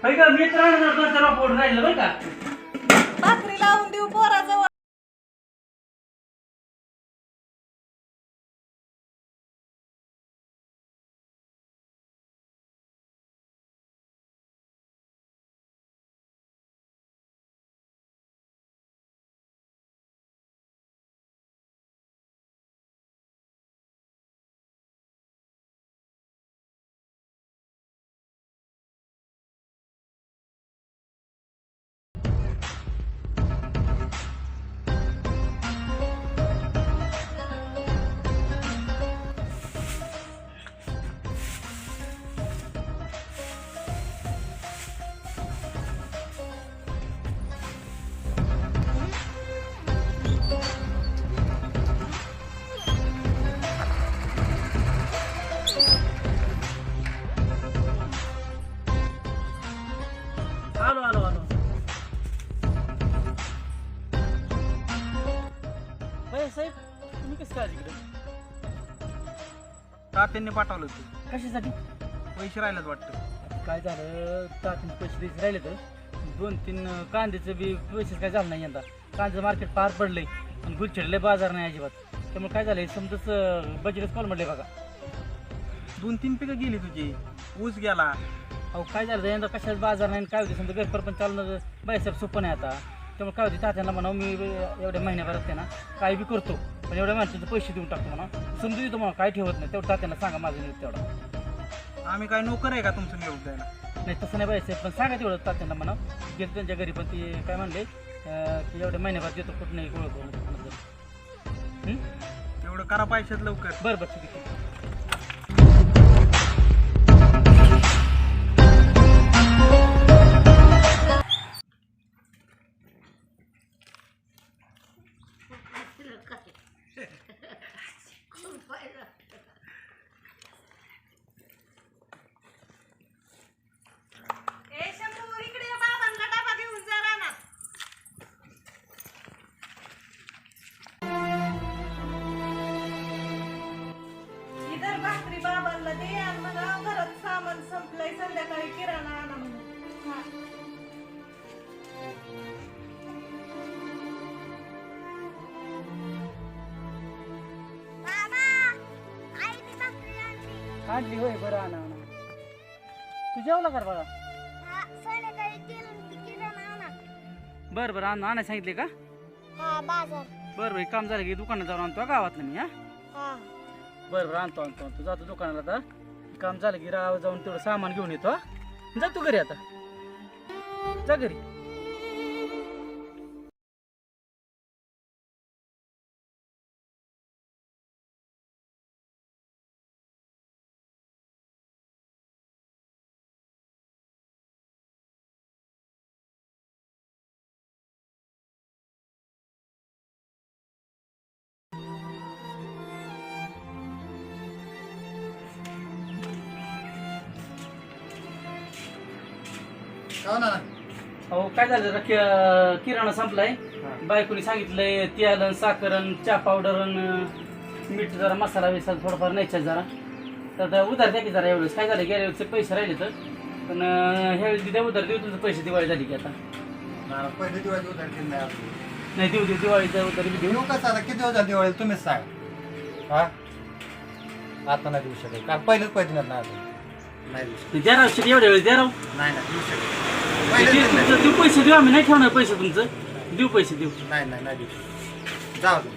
का मी तर राहणार पोट राहिलं बरं का. भाकरी लावून देऊ पोराजवळ. आलो आलो आलो. बाई साहेब तुम्ही कसं काय तिकडे? तात्यांनी पाठवलं होतं. कशासाठी? पैसे राहिलेत वाटतं. काय झालं तात्याने पैसे द्यायचे राहिले तर 2-3 कांद्याचं बी पैसे काय झालं नाही यंदा. कांद्याचं मार्केट पार पडलंय आणि गुलछेडले बाजार नाही अजिबात. त्यामुळे काय झालंय समजाच बजेटच कॉल म्हटले बघा. 2-3 पिकं गेली तुझी. ऊस गेला. अहो काय झालं यंदा कशाला बाजार नाही काय होते समजा पेपर पण चालणं बाईसाहेब सोपं नाही आता. त्यामुळे काय होते तात्यांना म्हणा मी एवढ्या महिन्याभरात ते ना काय बी करतो पण एवढ्या माणसाचे पैसे देऊन टाकतो म्हणा. समजून देतो म्हणा काय ठेवत नाही तेवढं तात्यांना सांगा माझं न्यूज तेवढा. आम्ही काय नोकर आहे का तुमचं निरोप द्यायला? नाही तसं नाही बाईसाहेब पण सांगा तेवढं तात्यांना म्हणा. गेलं त्यांच्या घरी पण ते काय म्हणले की एवढ्या महिन्याभरात देतो कुठं नाही गोळ करून. तेवढं करा पैशात लवकर. बरं बरं ठीक आहे. ए शंभू इकडे ये, बाबांना डबा घेऊन जा रानात. इधर भाकरी बाबांना दे आणि म्हणा घरात सामान संपलंय संध्याकाळी किराणा आणा म्हणून. हा. आणली होय बरं आणा आणा. तू जेवला कर बघा. बरं बरं आणा आणा सांगितले का? बरं बरं काम झालं की दुकानात जाऊन आणतो गावातलं मी. हा बरं बरं आणतो आणतो आणतो जातो दुकानाला आता. काम झालं की राव जाऊन तेवढं सामान घेऊन येतो. हा जा तू घरी आता जा घरी. अहो काय झालं जरा किराणा संपलाय. बायकोनी सांगितलंय तेल साखर चहा पावडर मीठ जरा मसाला विसाला थोडंफार न्यायचा जरा. तर उधार द्या की जरा एवढंच. काय झालं गेल्या वेळेचे पैसे राहिले तर पण ह्यावेळेस द्या उधार देऊ. तुझं पैसे दिवाळी झाली की आता. पहिले दिवाळी उधार दिली नाही आपली. नाही देऊ देऊ दिवाळीचा उधार बी देऊ. देऊ कसं आता किती दिवस दिवाळी तुम्हीच सांग. हा आता नाही देऊ शकत का पहिलेच पैसे देणार नाही अजून. नाही देऊ शकत. द्या राव शेट एवढ्या वेळेस द्या राव. नाही नाही देऊ शकत. पहिले दिलं नाही. तुमचं देऊ पैसे देऊ. आम्ही नाही ठेवणार पैसे तुमचं. देऊ पैसे देऊ. नाही नाही नाही देऊ शकत. जाऊ दे.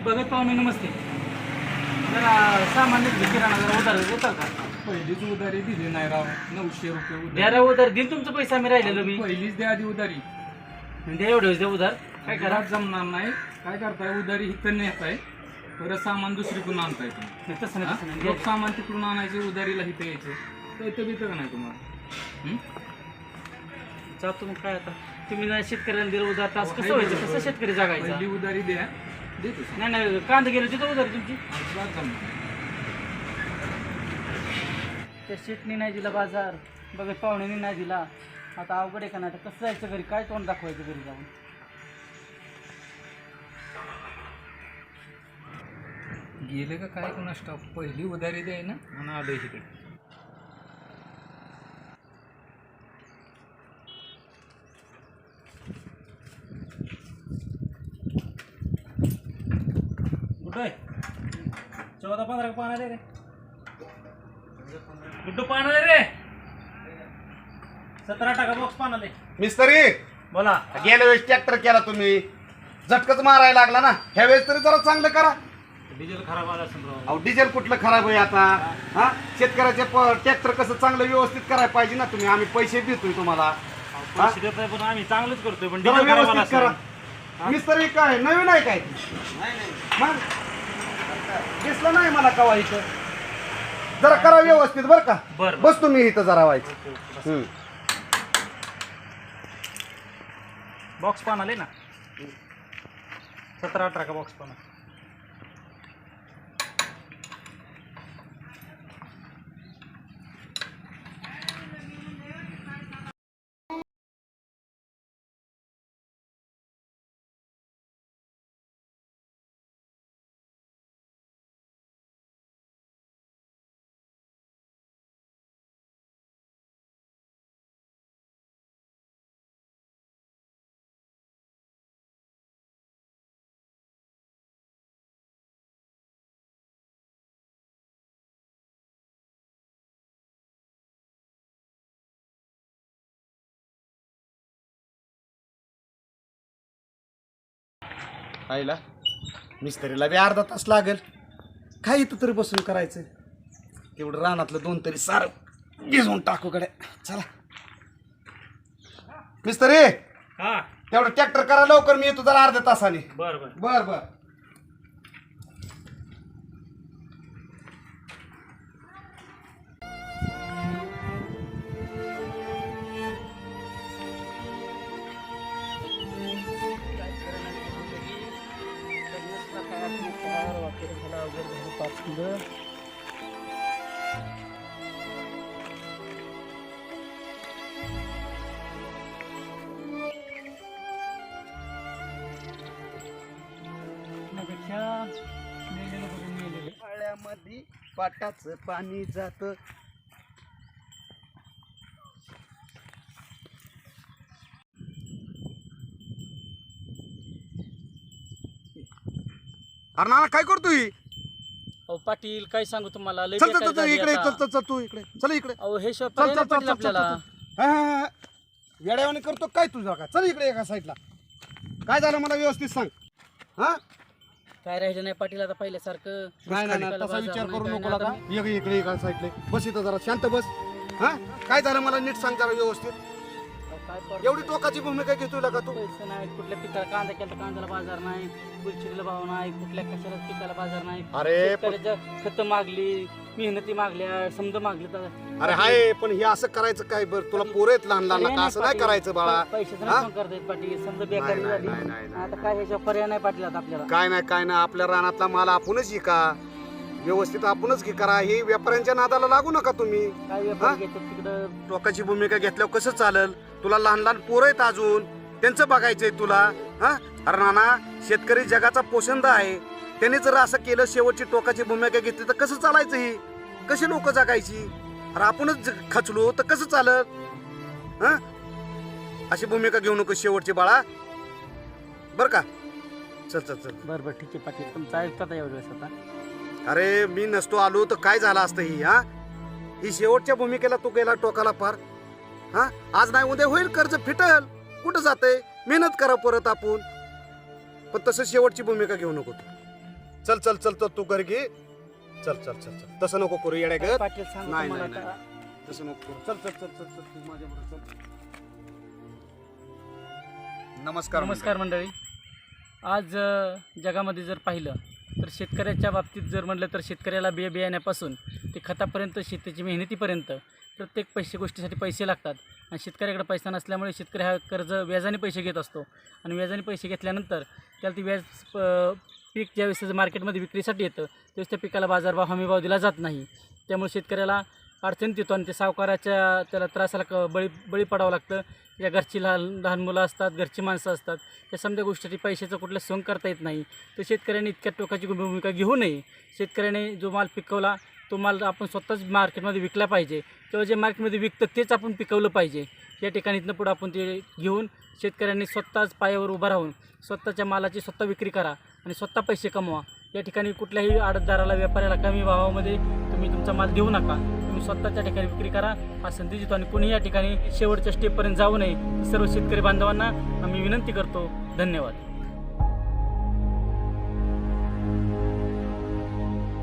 बघत पाहुणे नमस्ते. जरा सामान किराणा जरा उधार देताल का? पहिलीच उधारी दिली नाही राव. 900 रुपये उधारी. द्या राव उधार देईन तुमचं पैसे आम्ही राहिलेलो मी. पहिलीच द्या आधी उधारी. द्या एवढं द्या उधार. काय करा घरात जमणार नाही. काय करताय उधारी इथं नेताय परत सामान दुसरीकडून आणताय तुम्ही. नाही, तसं नाही तसं नाही. लोक सामान तिकडून आणायचे उधारीला इथं यायचं तर इथं बिथं का नाही तुम्हाला? जातो मग काय आता. तुम्ही नाही शेतकऱ्याला दिलं उधार तास कसं व्हायचं? कसं शेतकरी जागायचा? पहिली उधारी द्या देतो. नाही नाही कांदा गेलं तिथं उधार तुमची. अजिबात जमणार. त्या शेटनी नाही दिला बाजार. बघत पाहुण्यानी नाही दिला. आता अवघड आहे का नाही, आता कसं जायचं घरी, काय तोंड दाखवायचं घरी जाऊन. गेले का काय कोणा स्टॉप पहिली उधारी द्याय ना म्हणून आलो इकडे. कुठं 14-15 पान आले रे. गुड्डू पान आले रे. 17 टाका बॉक्स पान आले. मिस्त्री बोला. गेल्या वेळेस ट्रॅक्टर केला तुम्ही, झटकच मारायला लागला ना, ह्या वेळेस तरी जरा चांगलं करा. डिझेल खराब आला असेल राव. अहो डिझेल कुठलं खराब आहे आता? हा शेतकऱ्याचे ट्रॅक्टर कसं चांगलं व्यवस्थित करायला पाहिजे ना तुम्ही. आम्ही पैसे देतोय तुम्हाला, पैसे देतोय पण आम्ही चांगलंच करतोय, पण जरा डिझेल खराब आला व्यवस्थित असेल. करा. मिस्त्री काय नवीन आहे काय? मग दिसलं नाही मला कवा इथं. जरा करा व्यवस्थित बरं का. बरं. बस तुम्ही इथं जरा व्हायचं. बॉक्स पान आले ना. 17-18 का बॉक्स पान. आईला मिस्त्रीला बी अर्धा तास लागेल. काय इथं तरी बसून करायचं, तेवढं रानातलं 2 तरी सार भिजवून टाकू कडे. चला मिस्त्री, हा तेवढं ट्रॅक्टर करा लवकर, मी येतो जरा अर्ध्या तासाने. बरं बरं. बर बर. पाळ्यामध्ये पाटाचं पाणी जात. अरे नाना काय करतोय? अहो पाटील काय सांगू तुम्हाला, लय चल बेकार चल चल झाली इकडे, आता. चल चल चल तू इकडे, चल इकडे. अहो हे शिवाय चल पर्याय चल नाही चल पाटील चल आपल्याला. आपल्याला येड्यावानी करतो काय तुझा का? चल इकडे एका साईडला. काय झालं मला व्यवस्थित सांग. हा काय राहिलं नाही पाटील आता पहिल्यासारखं. नाही नाही नाही, तसा विचार करू नको का. इकडे इकडे एका साईडला बस, इथं जरा शांत बस. हा काय झालं मला नीट सांग जरा व्यवस्थित. एवढी टोकाची भूमिका घेतोय का तू? पैसे नाही, कुठल्या पिकाला कांदा केला कांद्याला बाजार नाही, गुलचिरीला भाव नाही, कुठल्या कशाला पिकाला बाजार नाही. अरे खत मागली, मेहनती मागल्या, समजा मागली तर अरे हाय, पण हे असं करायचं काय? बरं तुला पोरं आहेत लहान लहान, असं नाही करायचं बाळा. पैशाचं नाही करतायत पाटील, समजा बेकारी झाली. आता काय ह्याच्या पर्याय नाही पाटील आता आपल्याला. काय नाही काय नाही, आपल्या रानातला माल आपणच विका, व्यवस्थित आपणच की करा. हे व्यापाऱ्यांच्या नादाला लागू नका तुम्ही. काय व्यापार घेतात तिकडं. टोकाची भूमिका घेतल्यावर कसं चालेल? तुला लहान लहान पोरं आहेत अजून, त्यांचं बघायचंय तुला. हा अरे नाना, शेतकरी जगाचा पोषंदा आहे. त्याने जर असं केलं, शेवटची टोकाची भूमिका घेतली तर कसं चालायचं? ही कशी लोक जगायची? अरे आपणच खचलो तर कसं चालत? हा अशी भूमिका घेऊ नको शेवटची बाळा, बर का. चल चल चल. बरं बरं ठीक आहे पाटील, तुमचं ऐकतात एवढं आता. अरे मी नसतो आलो तर काय झालं असतं? ही शेवटच्या भूमिकेला तू गेला टोकाला पार. हा आज नाही उद्या होईल, कर्ज फिटल. कुठं जाते? मेहनत करा परत आपण. पण तसं शेवटची भूमिका घेऊ नको तू. चल चल चल चल तू घरी घे. चल चल चल चल, तसं नको करू येड्या गत. पाटील सांग नाही मला नाही आता. नाही, तसं नको करू. चल चल चल चल चल तू माझ्याबरोबर चल. नमस्कार नमस्कार मंडळी. आज जगामध्ये जर पाहिलं तर शेतकऱ्याच्या बाबतीत जर म्हटलं तर शेतकऱ्याला बियाण्यापासून ते खतापर्यंत, शेतीची मेहनतीपर्यंत प्रत्येक गोष्टीसाठी पैसे लागतात. आणि शेतकऱ्याकडे पैसा नसल्यामुळे शेतकरी हा कर्ज व्याजाने पैसे घेत असतो. आणि व्याजाने पैसे घेतल्यानंतर त्याला ती व्याज पीक ज्यावेळेस मार्केटमध्ये विक्रीसाठी येतं त्यावेळेस त्या पिकाला बाजारभाव, हमीभाव दिला जात नाही. त्यामुळे शेतकऱ्याला अडचणीत येतो आणि ते सावकाराच्या त्याला त्रासाला बळी पडावं लागतं. त्या घरची लहान लहान मुलं असतात, घरची माणसं असतात, या समजा गोष्टीसाठी पैशाचं कुठलं सोंग करता येत नाही. तर शेतकऱ्यांनी इतक्या टोकाची भूमिका घेऊ नये. शेतकऱ्याने जो माल पिकवला तो माल आपण स्वतःच मार्केटमध्ये विकला पाहिजे किंवा जे मार्केटमध्ये विकतं तेच आपण पिकवलं पाहिजे. या ठिकाणी इथनं पुढं आपण ते घेऊन शेतकऱ्यांनी स्वतःच पायावर उभं राहून स्वतःच्या मालाची स्वतः विक्री करा आणि स्वतः पैसे कमवा. या ठिकाणी कुठल्याही आडतदाराला, व्यापाऱ्याला कमी भावामध्ये तुम्ही तुमचा माल देऊ नका. तुम्ही स्वतःच्या ठिकाणी विक्री करा हा संदेश देतो. आणि कोणी या ठिकाणी शेवटच्या स्टेपपर्यंत जाऊ नये सर्व शेतकरी बांधवांना आम्ही विनंती करतो. धन्यवाद.